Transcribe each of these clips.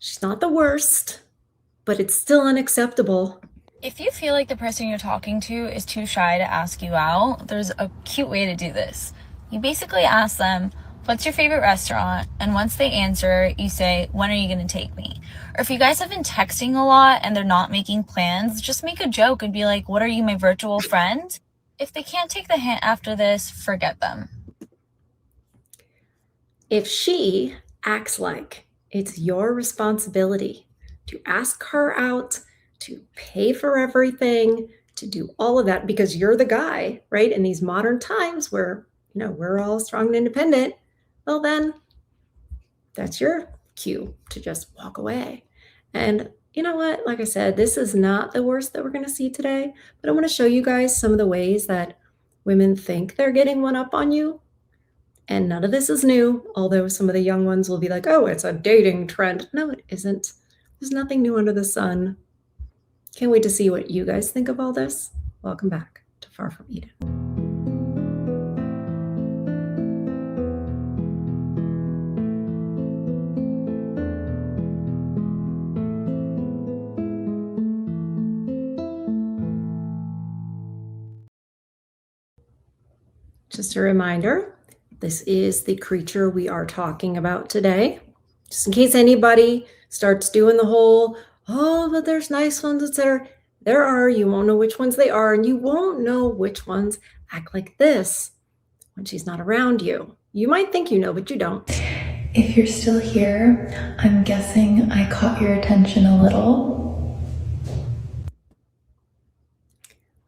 She's not the worst, but it's still unacceptable. If you feel like the person you're talking to is too shy to ask you out, there's a cute way to do this. You basically ask them, "What's your favorite restaurant?" And once they answer, you say, "When are you going to take me?" Or if you guys have been texting a lot and they're not making plans, just make a joke and be like, "What are you, my virtual friend?" If they can't take the hint after this, forget them. If she acts like it's your responsibility to ask her out, to pay for everything, to do all of that because you're the guy, right? In these modern times where, we're all strong and independent, well, then that's your cue to just walk away. And you know what? Like I said, this is not the worst that we're going to see today, but I want to show you guys some of the ways that women think they're getting one up on you. And none of this is new, although some of the young ones will be like, oh, it's a dating trend. No, it isn't. There's nothing new under the sun. Can't wait to see what you guys think of all this. Welcome back to Far From Eden. Just a reminder, this is the creature we are talking about today. Just in case anybody starts doing the whole, oh, but there's nice ones, etc. There are, you won't know which ones they are, and you won't know which ones act like this when she's not around you. You might think you know, but you don't. If you're still here, I'm guessing I caught your attention a little.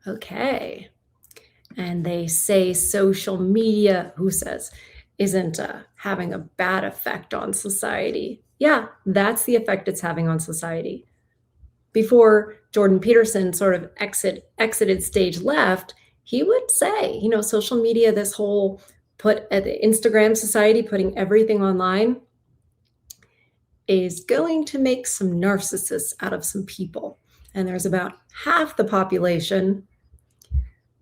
Okay. And they say social media, who says, isn't having a bad effect on society. Yeah, that's the effect it's having on society. Before Jordan Peterson sort of exited stage left, he would say, social media, this whole put at the Instagram society, putting everything online, is going to make some narcissists out of some people. And there's about half the population,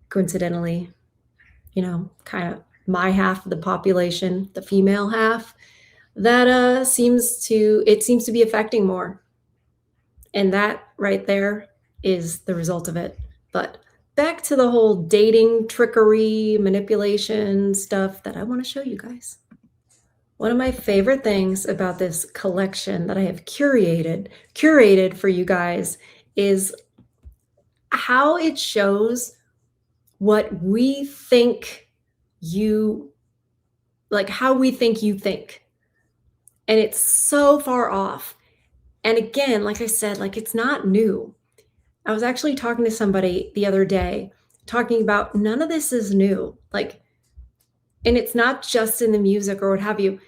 coincidentally, kind of my half of the population, the female half, that seems to be affecting more. And that right there is the result of it. But back to the whole dating, trickery, manipulation stuff that I want to show you guys. One of my favorite things about this collection that I have curated for you guys is how it shows what we think how we think you think. And it's so far off. And again, like I said, it's not new. I was actually talking to somebody the other day talking about none of this is new. And it's not just in the music or what have you.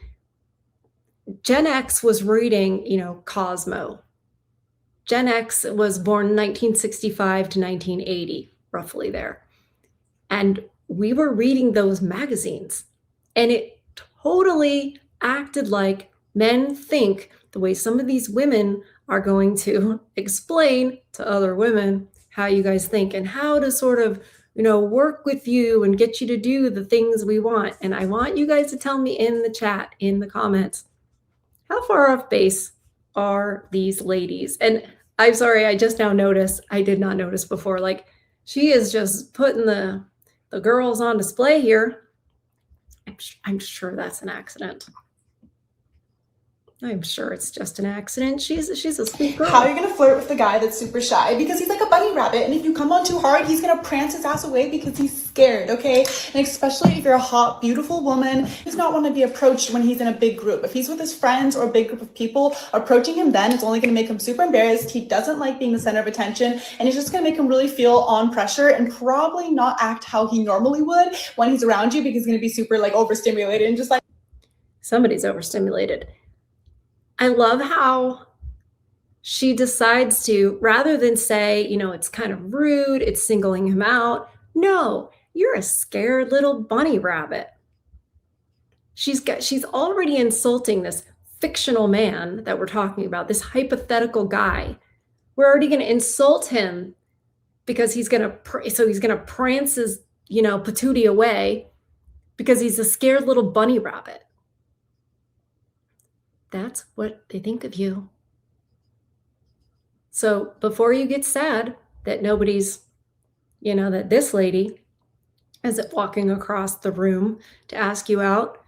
Gen X was reading, Cosmo. Gen X was born 1965 to 1980, roughly there. And we were reading those magazines. And it totally acted like men think the way some of these women are going to explain to other women how you guys think and how to sort of, work with you and get you to do the things we want. And I want you guys to tell me in the chat, in the comments, how far off base are these ladies? And I'm sorry, I just now noticed, I did not notice before, she is just putting the girls on display here. I'm sure that's an accident. I'm sure it's just an accident. She's a sweet girl. How are you gonna flirt with the guy that's super shy? Because he's like a bunny rabbit, and if you come on too hard, he's gonna prance his ass away because he's scared, okay? And especially if you're a hot, beautiful woman, he does not want to be approached when he's in a big group. If he's with his friends or a big group of people, approaching him then is only gonna make him super embarrassed. He doesn't like being the center of attention, and it's just gonna make him really feel on pressure and probably not act how he normally would when he's around you, because he's gonna be super overstimulated and just somebody's overstimulated. I love how she decides to, rather than say, it's kind of rude, it's singling him out. No, you're a scared little bunny rabbit. She's already insulting this fictional man that we're talking about, this hypothetical guy. We're already going to insult him because he's going to prance his, patootie away because he's a scared little bunny rabbit. That's what they think of you. So before you get sad that nobody's, that this lady isn't walking across the room to ask you out,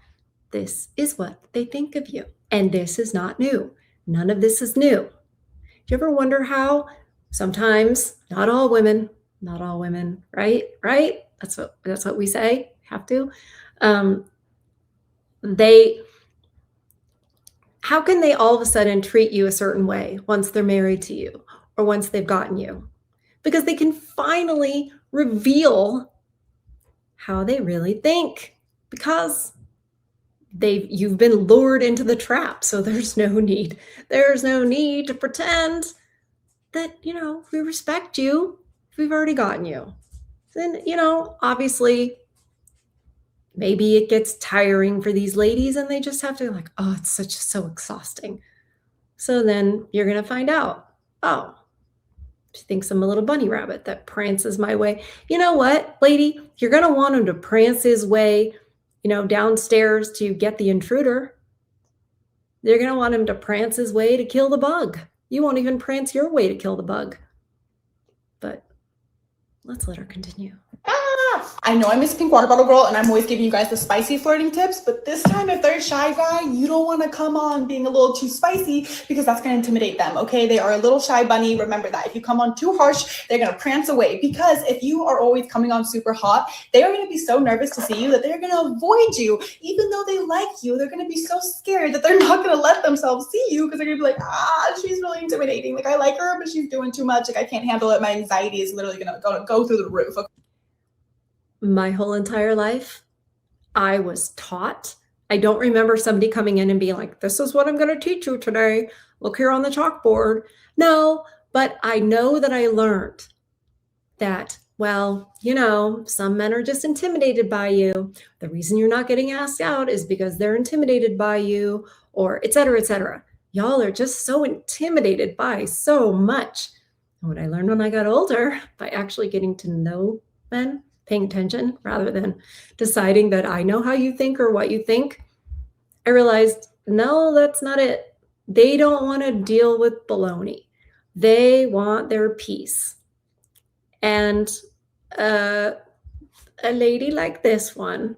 this is what they think of you. And this is not new. None of this is new. Do you ever wonder how sometimes, not all women, right? Right? That's what we say, have to. How can they all of a sudden treat you a certain way once they're married to you or once they've gotten you? Because they can finally reveal how they really think because you've been lured into the trap. So there's no need to pretend that, we respect you if we've already gotten you. Then, obviously maybe it gets tiring for these ladies and they just have to oh, it's so exhausting. So then you're going to find out, oh, she thinks I'm a little bunny rabbit that prances my way. You know what, lady? You're going to want him to prance his way, downstairs to get the intruder. They're going to want him to prance his way to kill the bug. You won't even prance your way to kill the bug. But let's let her continue. I know I'm Miss Pink Water Bottle Girl and I'm always giving you guys the spicy flirting tips, but this time if they're a shy guy, you don't want to come on being a little too spicy because that's going to intimidate them, okay? They are a little shy bunny. Remember that. If you come on too harsh, they're going to prance away because if you are always coming on super hot, they are going to be so nervous to see you that they're going to avoid you. Even though they like you, they're going to be so scared that they're not going to let themselves see you because they're going to be like, she's really intimidating. I like her, but she's doing too much. I can't handle it. My anxiety is literally going to go through the roof. Okay? My whole entire life, I was taught. I don't remember somebody coming in and being like, this is what I'm going to teach you today. Look here on the chalkboard. No, but I know that I learned that, well, some men are just intimidated by you. The reason you're not getting asked out is because they're intimidated by you, or et cetera, et cetera. Y'all are just so intimidated by so much. And what I learned when I got older, by actually getting to know men, paying attention rather than deciding that I know how you think or what you think, I realized, no, that's not it. They don't want to deal with baloney. They want their peace. And a lady like this one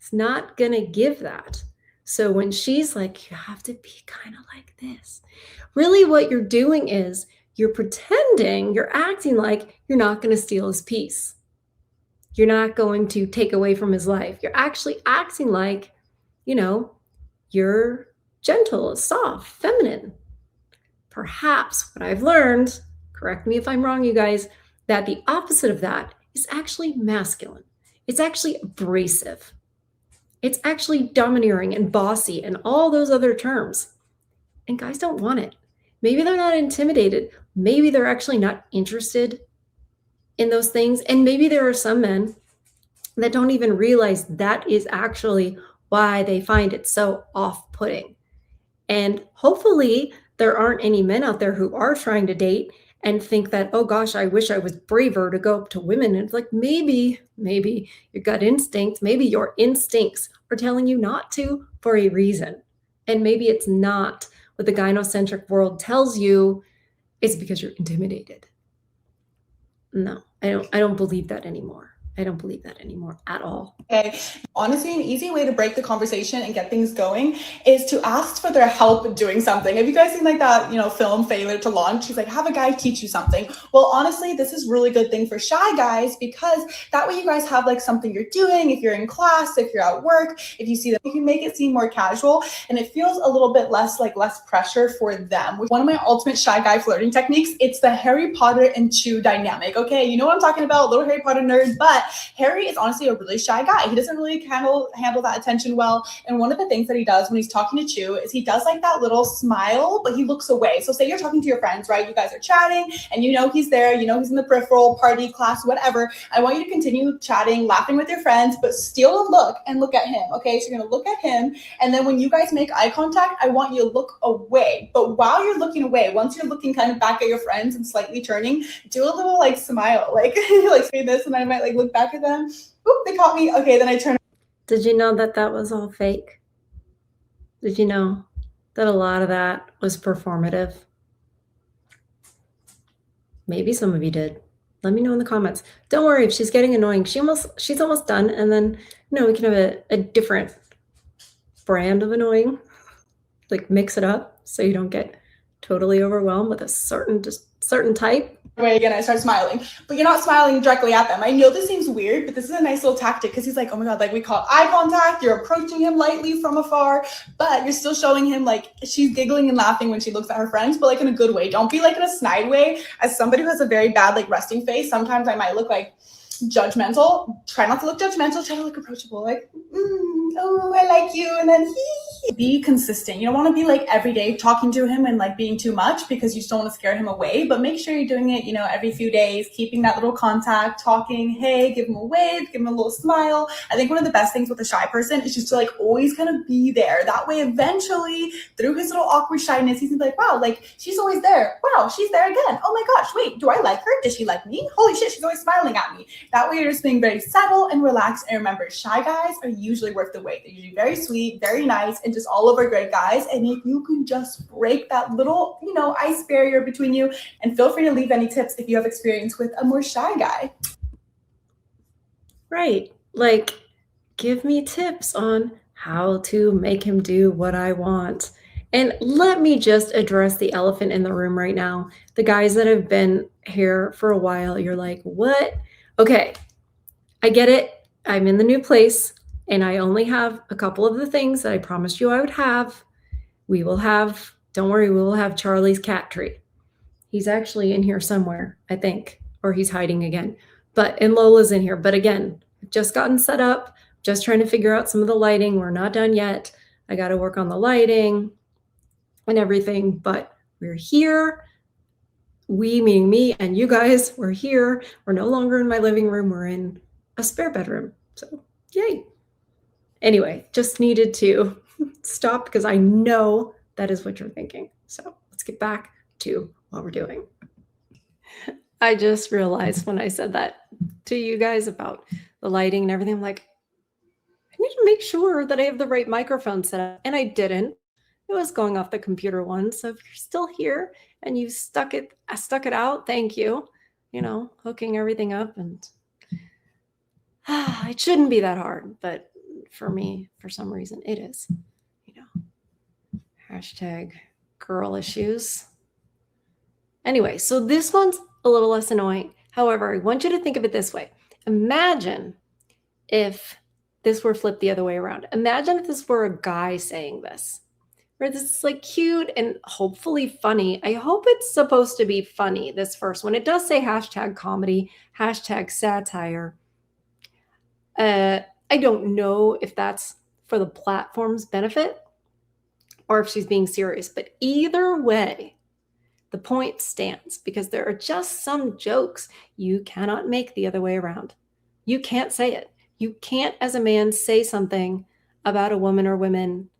is not going to give that. So when she's like, you have to be kind of like this, really what you're doing is you're pretending, you're acting like you're not going to steal his peace. You're not going to take away from his life. You're actually acting like, you're gentle, soft, feminine. Perhaps what I've learned, correct me if I'm wrong, you guys, that the opposite of that is actually masculine. It's actually abrasive. It's actually domineering and bossy and all those other terms. And guys don't want it. Maybe they're not intimidated. Maybe they're actually not interested in those things. And maybe there are some men that don't even realize that is actually why they find it so off-putting. And hopefully there aren't any men out there who are trying to date and think that, oh gosh, I wish I was braver to go up to women. And it's like, maybe your gut instincts, maybe your instincts are telling you not to for a reason. And maybe it's not what the gynocentric world tells you. It's because you're intimidated. No, I don't believe that anymore. I don't believe that anymore at all. Okay. Honestly, an easy way to break the conversation and get things going is to ask for their help doing something. Have you guys seen that, film Failure to Launch? She's like, have a guy teach you something. Well, honestly, this is really good thing for shy guys because that way you guys have something you're doing. If you're in class, if you're at work, if you see them, you can make it seem more casual and it feels a little bit less pressure for them. One of my ultimate shy guy flirting techniques, it's the Harry Potter and Chew dynamic. Okay, you know what I'm talking about, little Harry Potter nerd, but Harry is honestly a really shy guy. He doesn't really handle that attention well. And one of the things that he does when he's talking to Chew is he does that little smile, but he looks away. So say you're talking to your friends, right? You guys are chatting and he's there, he's in the peripheral, party, class, whatever. I want you to continue chatting, laughing with your friends, but steal a look and look at him. Okay, so you're gonna look at him. And then when you guys make eye contact, I want you to look away. But while you're looking away, once you're looking kind of back at your friends and slightly turning, do a little smile, say this, and I might look back at them. Oop, they caught me. Okay, then I turn. Did you know that was all fake? Did you know that a lot of that was performative? Maybe some of you did. Let me know in the comments. Don't worry if she's getting annoying. She's almost done, and then we can have a different brand of annoying. Like mix it up so you don't get totally overwhelmed with a certain type. Way again, I start smiling, but you're not smiling directly at them. I know this seems weird, but this is a nice little tactic because he's like, oh my God, like we call eye contact. You're approaching him lightly from afar, but you're still showing him like she's giggling and laughing when she looks at her friends, but like in a good way. Don't be like in a snide way. As somebody who has a very bad like resting face, sometimes I might look like judgmental. Try not to look judgmental. Try to look approachable. Like, oh, I like you, and then be consistent. You don't want to be like every day talking to him and like being too much because you just don't want to scare him away, but make sure you're doing it, every few days, keeping that little contact, talking, hey, give him a wave, give him a little smile. I think one of the best things with a shy person is just to like always kind of be there. That way, eventually, through his little awkward shyness, he's gonna be like, wow, like she's always there. Wow, she's there again. Oh my gosh, wait, do I like her? Does she like me? Holy shit, she's always smiling at me. That way, you're just being very subtle and relaxed. And remember, shy guys are usually worth the wait. They're usually very sweet, very nice, and just all over great guys. And if you can just break that little, ice barrier between you, and feel free to leave any tips if you have experience with a more shy guy. Right. Like, give me tips on how to make him do what I want. And let me just address the elephant in the room right now. The guys that have been here for a while, you're like, what? Okay, I get it. I'm in the new place and I only have a couple of the things that I promised you I would have. Don't worry, we will have Charlie's cat treat. He's actually in here somewhere, I think, or he's hiding again. And Lola's in here. But again, I've just gotten set up, just trying to figure out some of the lighting. We're not done yet. I got to work on the lighting and everything, but we're here. We, meaning me and you guys, we're here. We're no longer in my living room. We're in a spare bedroom. So yay. Anyway, just needed to stop because I know that is what you're thinking. So let's get back to what we're doing. I just realized when I said that to you guys about the lighting and everything, I'm like, I need to make sure that I have the right microphone set up. And I didn't. It was going off the computer one. So if you're still here and you stuck it out, thank you. Hooking everything up, and it shouldn't be that hard, but for me, for some reason, it is. Hashtag girl issues. Anyway, so this one's a little less annoying. However, I want you to think of it this way. Imagine if this were flipped the other way around. Imagine if this were a guy saying this, where this is like cute and hopefully funny. I hope it's supposed to be funny, this first one. It does say hashtag comedy, hashtag satire. I don't know if that's for the platform's benefit or if she's being serious, but either way, the point stands because there are just some jokes you cannot make the other way around. You can't say it. You can't, as a man, say something about a woman or women.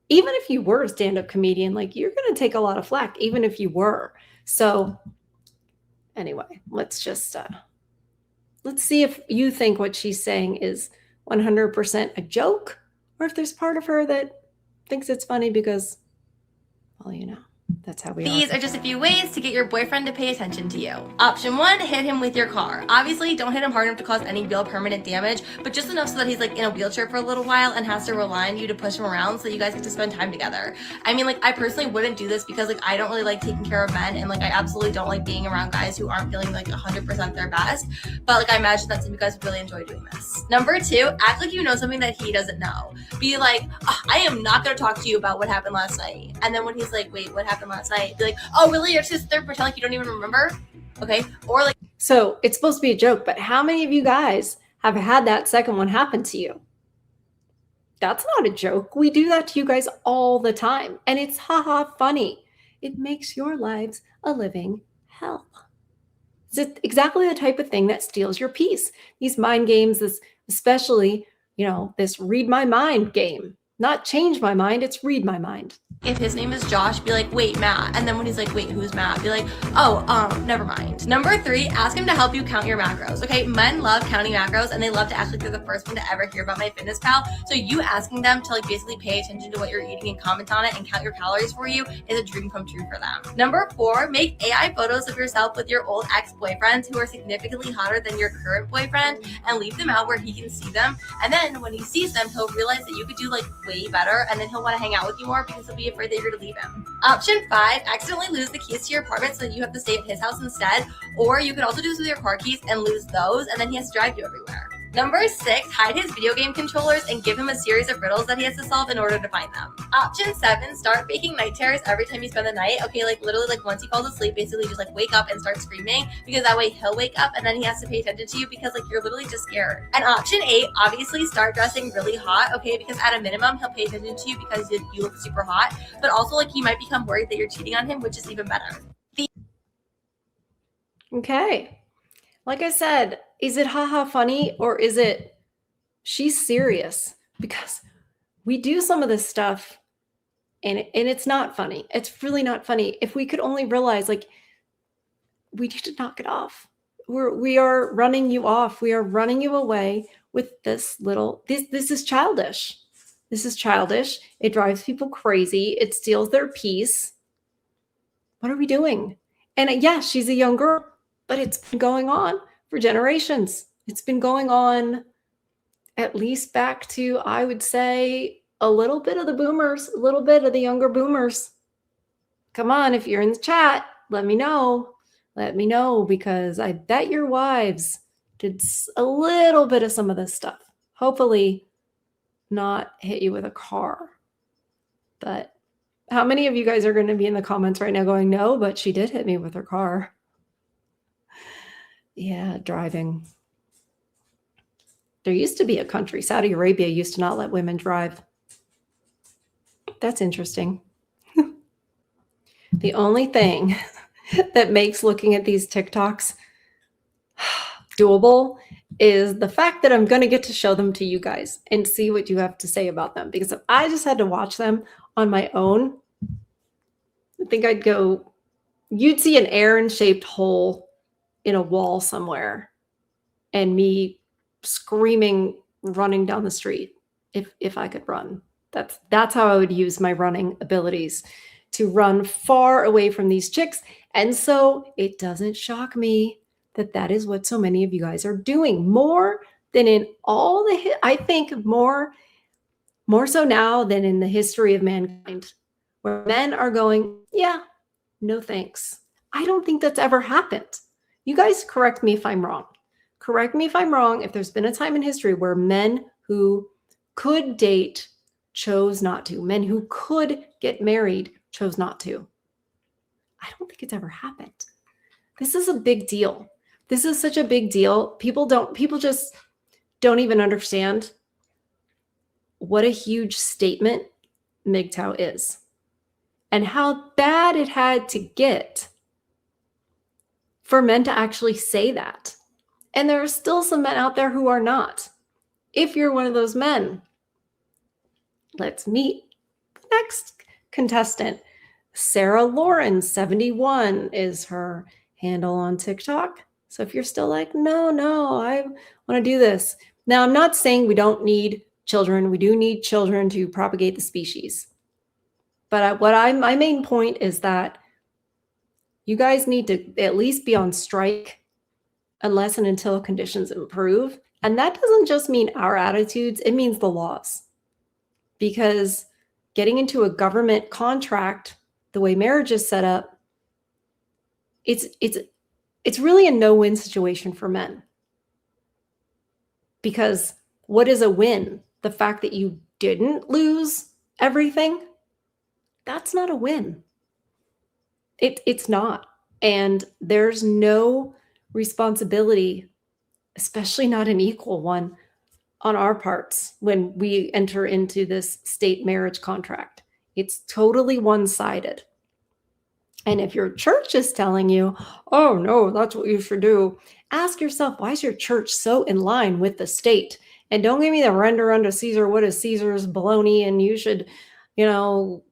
Even if you were a stand-up comedian, like you're going to take a lot of flack, even if you were. So anyway, let's see if you think what she's saying is 100% a joke, or if there's part of her that thinks it's funny because, well, that's how we are. These are just a few ways to get your boyfriend to pay attention to you. Option 1, hit him with your car. Obviously, don't hit him hard enough to cause any real permanent damage, but just enough so that he's like in a wheelchair for a little while and has to rely on you to push him around so that you guys get to spend time together. I mean, I personally wouldn't do this because I don't really like taking care of men, and I absolutely don't like being around guys who aren't feeling 100% their best, but I imagine that some of you guys would really enjoy doing this. Number 2, act like you know something that he doesn't know. Be like, oh, I am not going to talk to you about what happened last night. And then when he's like, wait, what happened last night? Be like, oh, really? You're just there pretend like you don't even remember? Okay. Or so it's supposed to be a joke, but how many of you guys have had that second one happen to you? That's not a joke. We do that to you guys all the time. And it's haha funny. It makes your lives a living hell. It's exactly the type of thing that steals your peace. These mind games, especially, this read my mind game. Not change my mind, it's read my mind. If his name is Josh, be like, wait, Matt. And then when he's like, wait, who's Matt? Be like, oh, never mind. Number 3, ask him to help you count your macros. Okay, men love counting macros and they love to act like they're the first one to ever hear about MyFitnessPal. So you asking them to like basically pay attention to what you're eating and comment on it and count your calories for you is a dream come true for them. Number 4, make AI photos of yourself with your old ex-boyfriends who are significantly hotter than your current boyfriend and leave them out where he can see them. And then when he sees them, he'll realize that you could do like way better and then he'll want to hang out with you more because he'll be afraid that you're going to leave him. Option 5, accidentally lose the keys to your apartment so that you have to stay at his house instead. Or you could also do this with your car keys and lose those, and then he has to drive you everywhere. Number 6, hide his video game controllers and give him a series of riddles that he has to solve in order to find them. Option 7, start faking night terrors every time you spend the night. Okay, like literally like once he falls asleep, basically just like wake up and start screaming because that way he'll wake up and then he has to pay attention to you because like you're literally just scared. And option 8, obviously start dressing really hot, okay, because at a minimum he'll pay attention to you because you look super hot, but also like he might become worried that you're cheating on him, which is even better. Okay. Like I said, is it haha funny or is it she's serious? Because we do some of this stuff and it's not funny. It's really not funny. If we could only realize, like, we need to knock it off. We are running you off. We are running you away with this is childish. This is childish. It drives people crazy. It steals their peace. What are we doing? And yeah, she's a young girl, but it's been going on for generations. It's been going on at least back to, I would say, a little bit of the boomers, a little bit of the younger boomers. Come on, if you're in the chat, let me know. Let me know, because I bet your wives did a little bit of some of this stuff. Hopefully not hit you with a car. But how many of you guys are going to be in the comments right now going, no, but she did hit me with her car? Yeah, driving. There used to be a country, Saudi Arabia used to not let women drive. That's interesting. The only thing that makes looking at these TikToks doable is the fact that I'm going to get to show them to you guys and see what you have to say about them. Because if I just had to watch them on my own, I think I'd go, you'd see an Aaron-shaped hole in a wall somewhere and me screaming, running down the street if I could run. That's how I would use my running abilities, to run far away from these chicks. And so it doesn't shock me that that is what so many of you guys are doing, more than in all the, I think more so now than in the history of mankind, where men are going, yeah, no thanks. I don't think that's ever happened. You guys correct me if I'm wrong. Correct me if I'm wrong. If there's been a time in history where men who could date chose not to, men who could get married chose not to. I don't think it's ever happened. This is a big deal. This is such a big deal. People just don't even understand what a huge statement MGTOW is and how bad it had to get for men to actually say that. And there are still some men out there who are not. If you're one of those men, let's meet the next contestant. Sarah Lauren 71 is her handle on TikTok. So if you're still like, no, I want to do this. Now, I'm not saying we don't need children. We do need children to propagate the species. But my main point is that you guys need to at least be on strike unless and until conditions improve. And that doesn't just mean our attitudes, it means the laws. Because getting into a government contract, the way marriage is set up, it's really a no-win situation for men. Because what is a win? The fact that you didn't lose everything? That's not a win. It's not. And there's no responsibility, especially not an equal one, on our parts when we enter into this state marriage contract. It's totally one-sided. And if your church is telling you, oh no, that's what you should do, ask yourself, why is your church so in line with the state And don't give me the render unto Caesar what is Caesar's baloney, and you should, the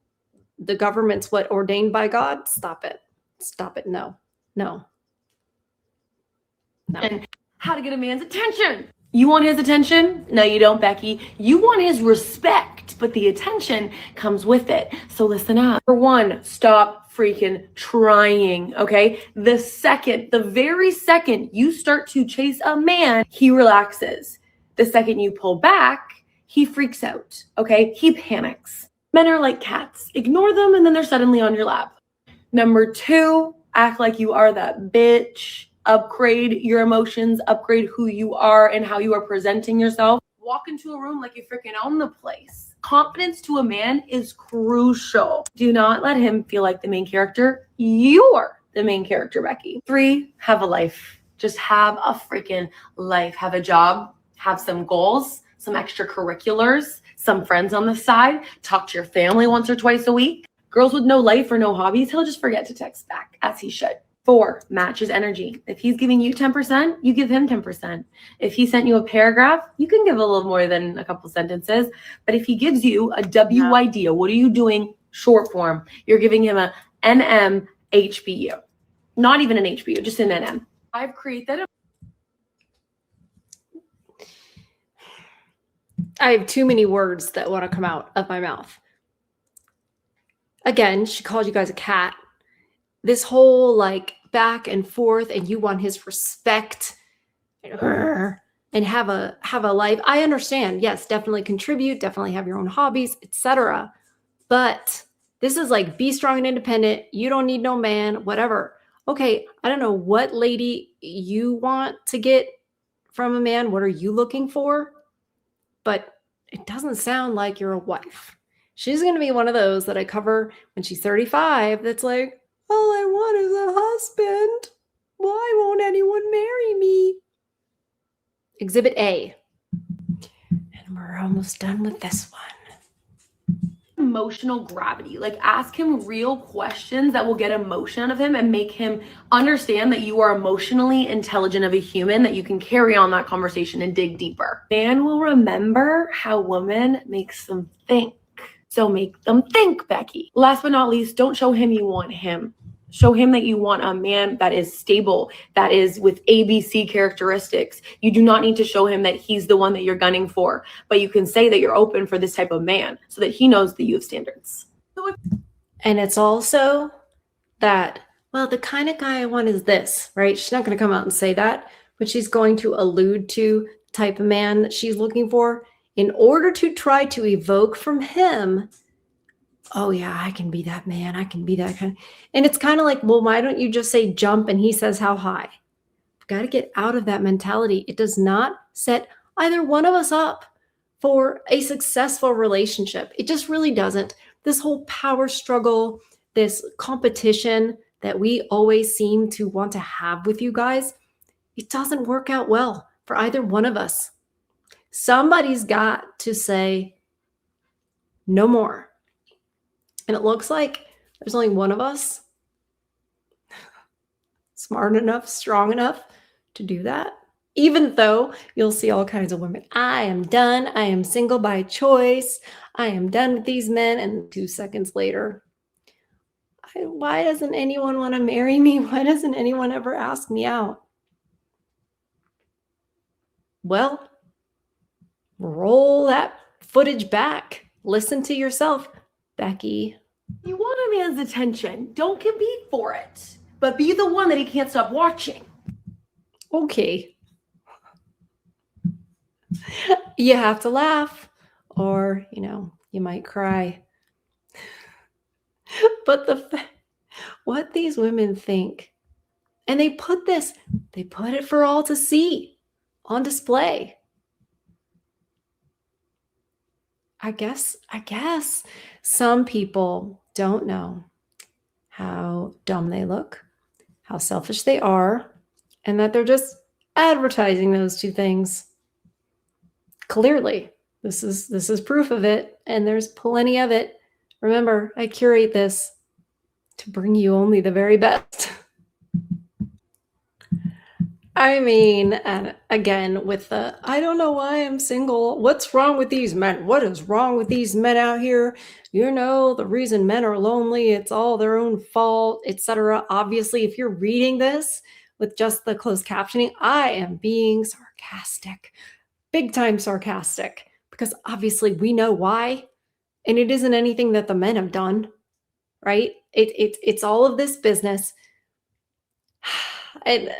government's what ordained by God. Stop it. Stop it. No. And how to get a man's attention. You want his attention? No, you don't, Becky. You want his respect, but the attention comes with it. So listen up. Number one, stop freaking trying, okay? The very second you start to chase a man, he relaxes. The second you pull back, he freaks out, okay? He panics. Men are like cats. Ignore them and then they're suddenly on your lap. Number two, act like you are that bitch. Upgrade your emotions, upgrade who you are and how you are presenting yourself. Walk into a room like you freaking own the place. Confidence to a man is crucial. Do not let him feel like the main character. You're the main character, Becky. 3, have a life. Just have a freaking life. Have a job, have some goals, some extracurriculars, some friends on the side. Talk to your family once or twice a week. Girls with no life or no hobbies, he'll just forget to text back, as he should. 4, match his energy. If he's giving you 10%, you give him 10%. If he sent you a paragraph, you can give a little more than a couple sentences. But if he gives you a WID, what are you doing? Short form. You're giving him a NMHBU. Not even an HBU, just an NM. I've created I have too many words that want to come out of my mouth. Again, she called you guys a cat. This whole like back and forth, and you want his respect and have a life. I understand. Yes, definitely contribute, definitely have your own hobbies, etc. But this is like be strong and independent. You don't need no man, whatever. Okay, I don't know what lady you want to get from a man. What are you looking for? But it doesn't sound like you're a wife. She's going to be one of those that I cover when she's 35 that's like, all I want is a husband. Why won't anyone marry me? Exhibit A. And we're almost done with this one. emotional gravity. Like ask him real questions that will get emotion out of him and make him understand that you are emotionally intelligent of a human, that you can carry on that conversation and dig deeper. Man will remember how woman makes them think. So make them think, Becky. Last but not least, don't show him you want him. Show him that you want a man that is stable, that is with ABC characteristics. You do not need to show him that he's the one that you're gunning for, but you can say that you're open for this type of man so that he knows that you have standards. And it's also that, well, the kind of guy I want is this, right? She's not going to come out and say that, but she's going to allude to the type of man that she's looking for in order to try to evoke from him, oh yeah, I can be that man. I can be that kind. And it's kind of like, well, why don't you just say jump and he says how high? You've got to get out of that mentality. It does not set either one of us up for a successful relationship. It just really doesn't. This whole power struggle, this competition that we always seem to want to have with you guys, it doesn't work out well for either one of us. Somebody's got to say no more. And it looks like there's only one of us smart enough, strong enough to do that. Even though you'll see all kinds of women. I am done. I am single by choice. I am done with these men. And 2 seconds later, why doesn't anyone want to marry me? Why doesn't anyone ever ask me out? Well, roll that footage back. Listen to yourself, Becky. You want a man's attention. Don't compete for it, but be the one that he can't stop watching. Okay. You have to laugh, or, you might cry. But what these women think, and they put it for all to see on display. I guess some people don't know how dumb they look, how selfish they are, and that they're just advertising those two things. Clearly, this is proof of it, and there's plenty of it. Remember, I curate this to bring you only the very best. I mean, and again, with the, I don't know why I'm single. What's wrong with these men? What is wrong with these men out here? You know, the reason men are lonely, it's all their own fault, etc. Obviously, if you're reading this with just the closed captioning, I am being sarcastic, big time sarcastic, because obviously we know why. And it isn't anything that the men have done, right? It's all of this business. And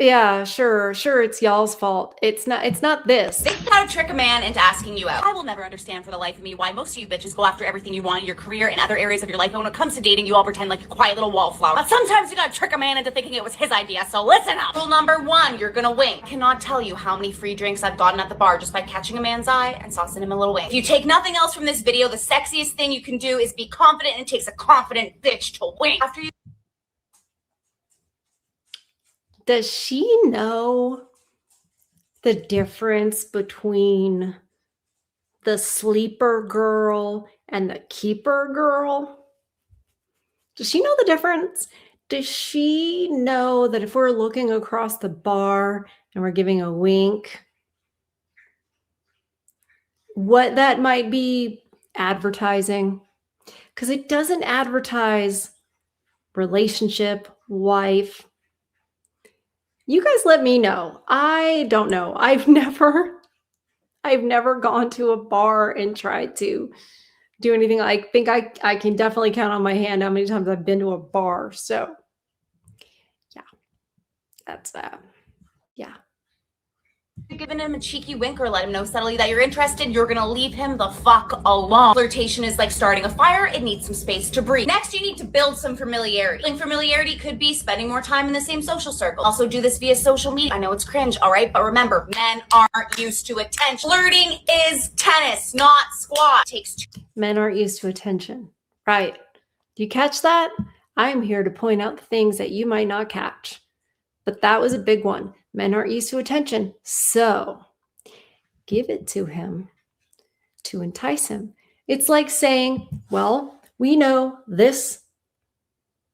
yeah, sure, it's y'all's fault. It's not this. This is how to trick a man into asking you out. I will never understand for the life of me why most of you bitches go after everything you want in your career and other areas of your life, but when it comes to dating, you all pretend like you're quiet little wallflower. But sometimes you gotta trick a man into thinking it was his idea, so listen up. Rule number 1, you're gonna wink. I cannot tell you how many free drinks I've gotten at the bar just by catching a man's eye and saucing him a little wink. If you take nothing else from this video, the sexiest thing you can do is be confident, and it takes a confident bitch to wink. After you Does she know the difference between the sleeper girl and the keeper girl? Does she know the difference? Does she know that if we're looking across the bar and we're giving a wink, what that might be advertising? Because it doesn't advertise relationship, wife. You guys let me know. I don't know. I've never gone to a bar and tried to do anything. I think I can definitely count on my hand how many times I've been to a bar. So yeah, that's yeah. giving him a cheeky wink or let him know subtly that you're interested, you're gonna leave him the fuck alone. Flirtation is like starting a fire, it needs some space to breathe. Next, you need to build some familiarity. Building familiarity could be spending more time in the same social circle. Also do this via social media. I know it's cringe, all right? But remember, men aren't used to attention. Flirting is tennis, not squash. Takes two. Men aren't used to attention. Right. Do you catch that? I'm here to point out the things that you might not catch. But that was a big one. Men aren't used to attention. So give it to him to entice him. It's like saying, well, we know this,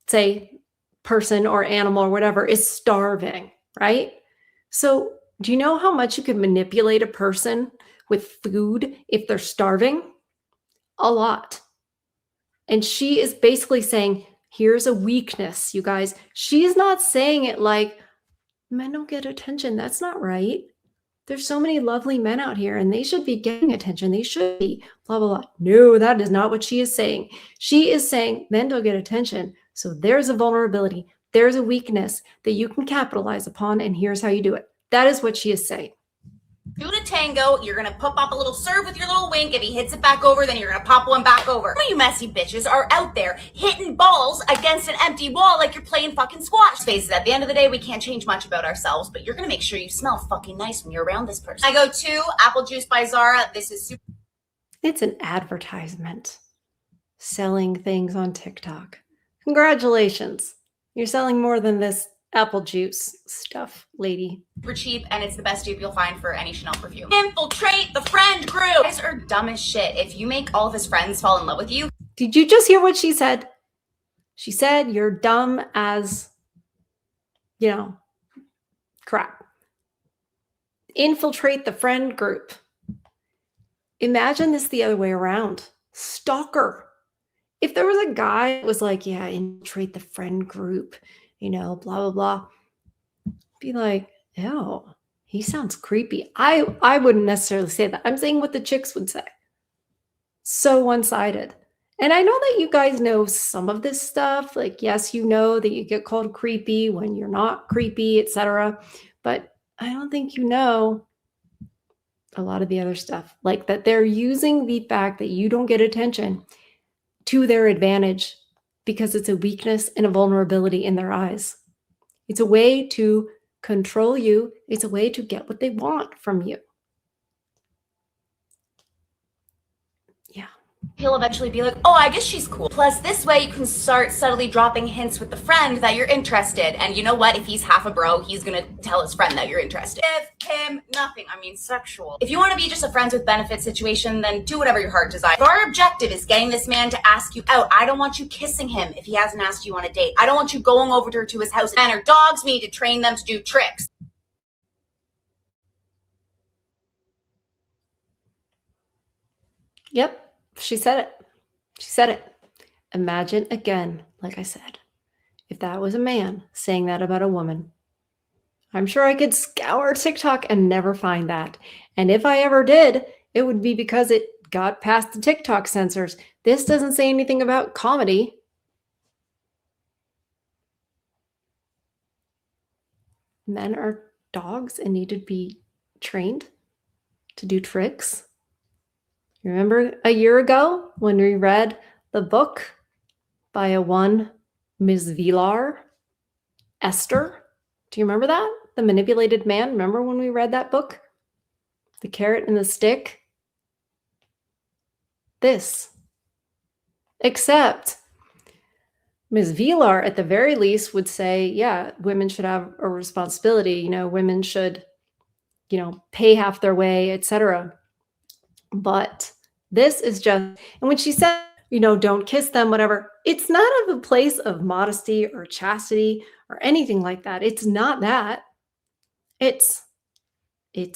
say, person or animal or whatever is starving, right? So do you know how much you could manipulate a person with food if they're starving? A lot. And she is basically saying, here's a weakness, you guys. She's not saying it like, men don't get attention. That's not right. There's so many lovely men out here and they should be getting attention. They should be blah, blah, blah. No, that is not what she is saying. She is saying men don't get attention. So there's a vulnerability. There's a weakness that you can capitalize upon. And here's how you do it. That is what she is saying. Do the tango, you're gonna pop up a little serve with your little wink. If he hits it back over, then you're gonna pop one back over. Some of you messy bitches are out there hitting balls against an empty wall like you're playing fucking squash. Face it, at the end of the day, we can't change much about ourselves, but you're gonna make sure you smell fucking nice when you're around this person. I go to Apple Juice by Zara. This is super. It's an advertisement selling things on TikTok. Congratulations. You're selling more than this apple juice stuff, lady. Super cheap, and it's the best dupe you'll find for any Chanel perfume. Infiltrate the friend group. You guys are dumb as shit. If you make all of his friends fall in love with you. Did you just hear what she said? She said you're dumb as, crap. Infiltrate the friend group. Imagine this the other way around. Stalker. If there was a guy that was like, yeah, infiltrate the friend group, blah, blah, blah. Be like, ew, he sounds creepy. I wouldn't necessarily say that. I'm saying what the chicks would say. So one-sided. And I know that you guys know some of this stuff. Like, yes, you know that you get called creepy when you're not creepy, etc. But I don't think you know a lot of the other stuff. Like that they're using the fact that you don't get attention to their advantage because it's a weakness and a vulnerability in their eyes. It's a way to control you. It's a way to get what they want from you. Yeah. He'll eventually be like, oh, I guess she's cool. Plus, this way you can start subtly dropping hints with the friend that you're interested. And you know what? If he's half a bro, he's gonna tell his friend that you're interested. Give him nothing. I mean, sexual. If you want to be just a friends with benefits situation, then do whatever your heart desires. If our objective is getting this man to ask you out, I don't want you kissing him if he hasn't asked you on a date. I don't want you going over to his house and her dogs. We need to train them to do tricks. Yep, she said it. She said it. Imagine again, like I said, if that was a man saying that about a woman. I'm sure I could scour TikTok and never find that. And if I ever did, it would be because it got past the TikTok censors. This doesn't say anything about comedy. Men are dogs and need to be trained to do tricks. You remember a year ago when we read the book by a one Ms. Vilar, Esther? Do you remember that? The Manipulated Man? Remember when we read that book? The Carrot and the Stick? This. Except Ms. Vilar, at the very least, would say, yeah, women should have a responsibility. Women should, pay half their way, etc. But this is just, and when she said, don't kiss them, whatever, it's not of a place of modesty or chastity or anything like that. It's not that. It's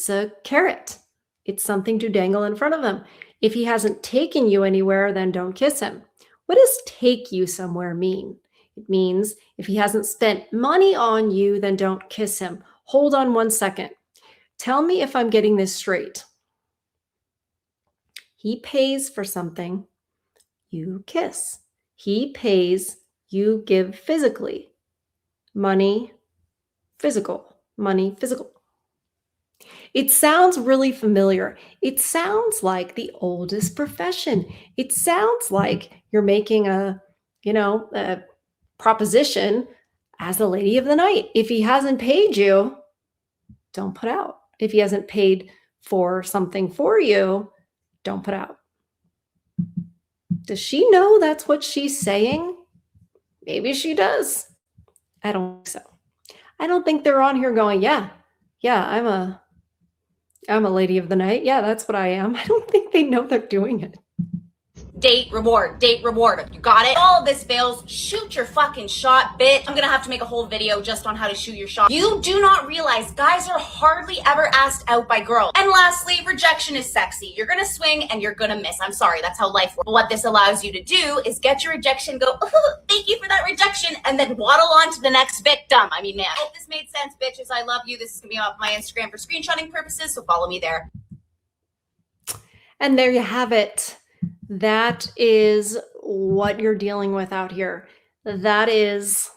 a carrot. It's something to dangle in front of them. If he hasn't taken you anywhere, then don't kiss him. What does take you somewhere mean? It means if he hasn't spent money on you, then don't kiss him. Hold on 1 second. Tell me if I'm getting this straight. He pays for something, you kiss. He pays, you give physically. Money, physical. Money, physical. It sounds really familiar. It sounds like the oldest profession. It sounds like you're making a proposition as a lady of the night. If he hasn't paid you, don't put out. If he hasn't paid for something for you, don't put out. Does she know that's what she's saying? Maybe she does. I don't think so. I don't think they're on here going, yeah, I'm a lady of the night. Yeah, that's what I am. I don't think they know they're doing it. Date, reward, date, reward. You got it? All this fails, shoot your fucking shot, bitch. I'm gonna have to make a whole video just on how to shoot your shot. You do not realize guys are hardly ever asked out by girls. And lastly, rejection is sexy. You're gonna swing and you're gonna miss. I'm sorry, that's how life works. But what this allows you to do is get your rejection, go, oh, thank you for that rejection, and then waddle on to the next victim. I mean, man, I hope this made sense, bitches. I love you. This is gonna be off my Instagram for screenshotting purposes, so follow me there. And there you have it. That is what you're dealing with out here. That is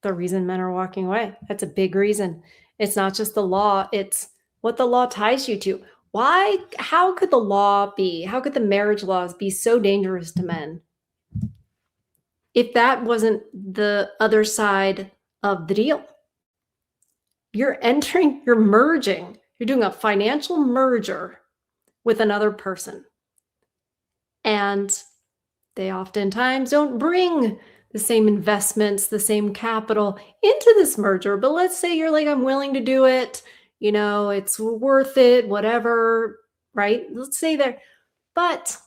the reason men are walking away. That's a big reason. It's not just the law, it's what the law ties you to. Why? How could the marriage laws be so dangerous to men if that wasn't the other side of the deal? You're merging, you're doing a financial merger with another person. And they oftentimes don't bring the same investments, the same capital into this merger. But let's say you're like, I'm willing to do it. It's worth it, whatever, right? Let's say there. But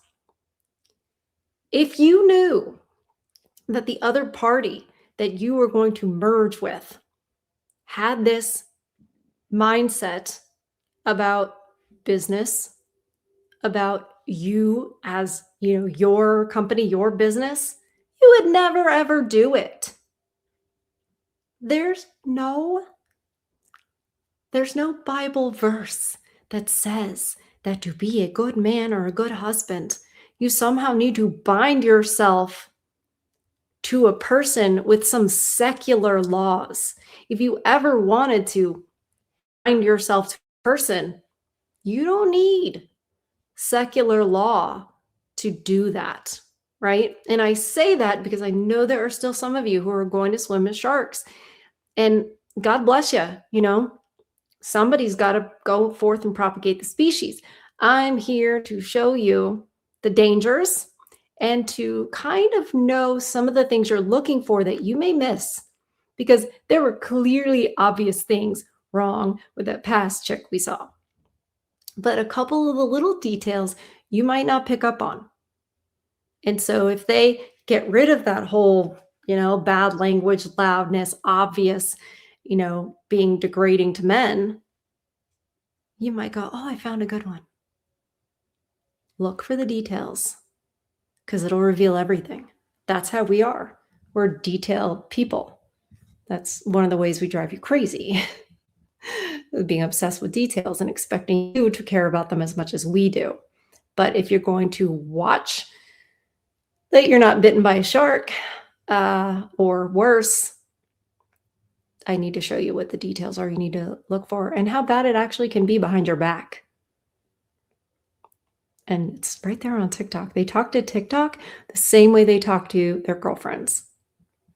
if you knew that the other party that you were going to merge with had this mindset about business, about you as, your company, your business, you would never, ever do it. There's no Bible verse that says that to be a good man or a good husband, you somehow need to bind yourself to a person with some secular laws. If you ever wanted to bind yourself to a person, you don't need secular law to do that, right? And I say that because I know there are still some of you who are going to swim with sharks. And God bless you, somebody's got to go forth and propagate the species. I'm here to show you the dangers and to kind of know some of the things you're looking for that you may miss, because there were clearly obvious things wrong with that past chick we saw. But a couple of the little details you might not pick up on. And so if they get rid of that whole, bad language, loudness, obvious, being degrading to men, you might go, oh, I found a good one. look for the details because it'll reveal everything. That's how we are. We're detailed people. That's one of the ways we drive you crazy. Being obsessed with details and expecting you to care about them as much as we do. But if you're going to watch that you're not bitten by a shark, or worse, I need to show you what the details are you need to look for and how bad it actually can be behind your back. And it's right there on TikTok. They talk to TikTok the same way they talk to their girlfriends.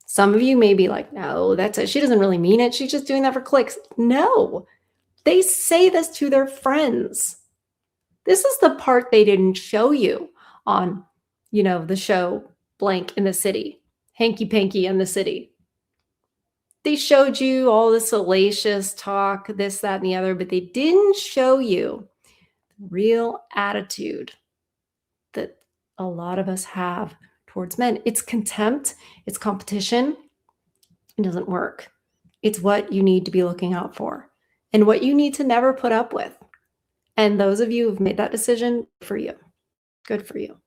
Some of you may be like, no, that's it. She doesn't really mean it. She's just doing that for clicks. No, they say this to their friends. This is the part they didn't show you on, the show Blank in the City, Hanky Panky in the City. They showed you all the salacious talk, this, that, and the other, but they didn't show you the real attitude that a lot of us have towards men. It's contempt, it's competition. It doesn't work. It's what you need to be looking out for and what you need to never put up with. And those of you who've made that decision, for you. Good for you.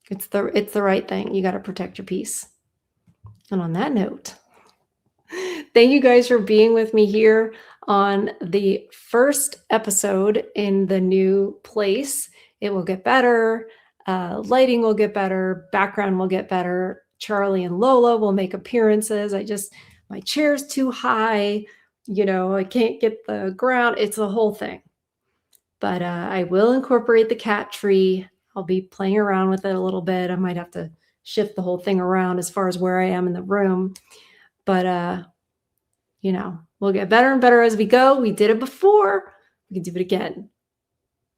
It's the right thing. You got to protect your peace. And on that note, thank you guys for being with me here on the first episode in the new place. It will get better. Lighting will get better. Background will get better. Charlie and Lola will make appearances. My chair's too high. I can't get the ground. It's a whole thing. But I will incorporate the cat tree. I'll be playing around with it a little bit. I might have to shift the whole thing around as far as where I am in the room. But, we'll get better and better as we go. We did it before. We can do it again.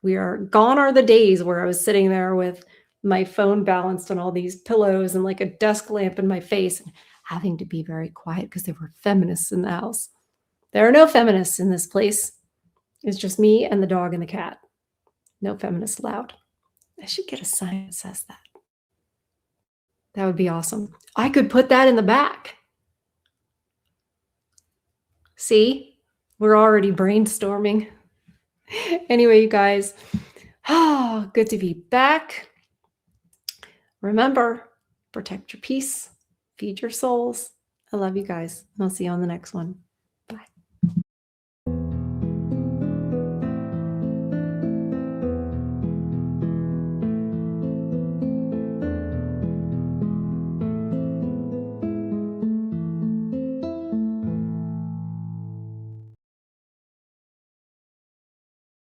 Gone are the days where I was sitting there with my phone balanced on all these pillows and like a desk lamp in my face and having to be very quiet because there were feminists in the house. There are no feminists in this place. It's just me and the dog and the cat. No feminists allowed. I should get a sign that says that. That would be awesome. I could put that in the back. See, we're already brainstorming. Anyway, you guys, good to be back. Remember, protect your peace, feed your souls. I love you guys. I'll see you on the next one.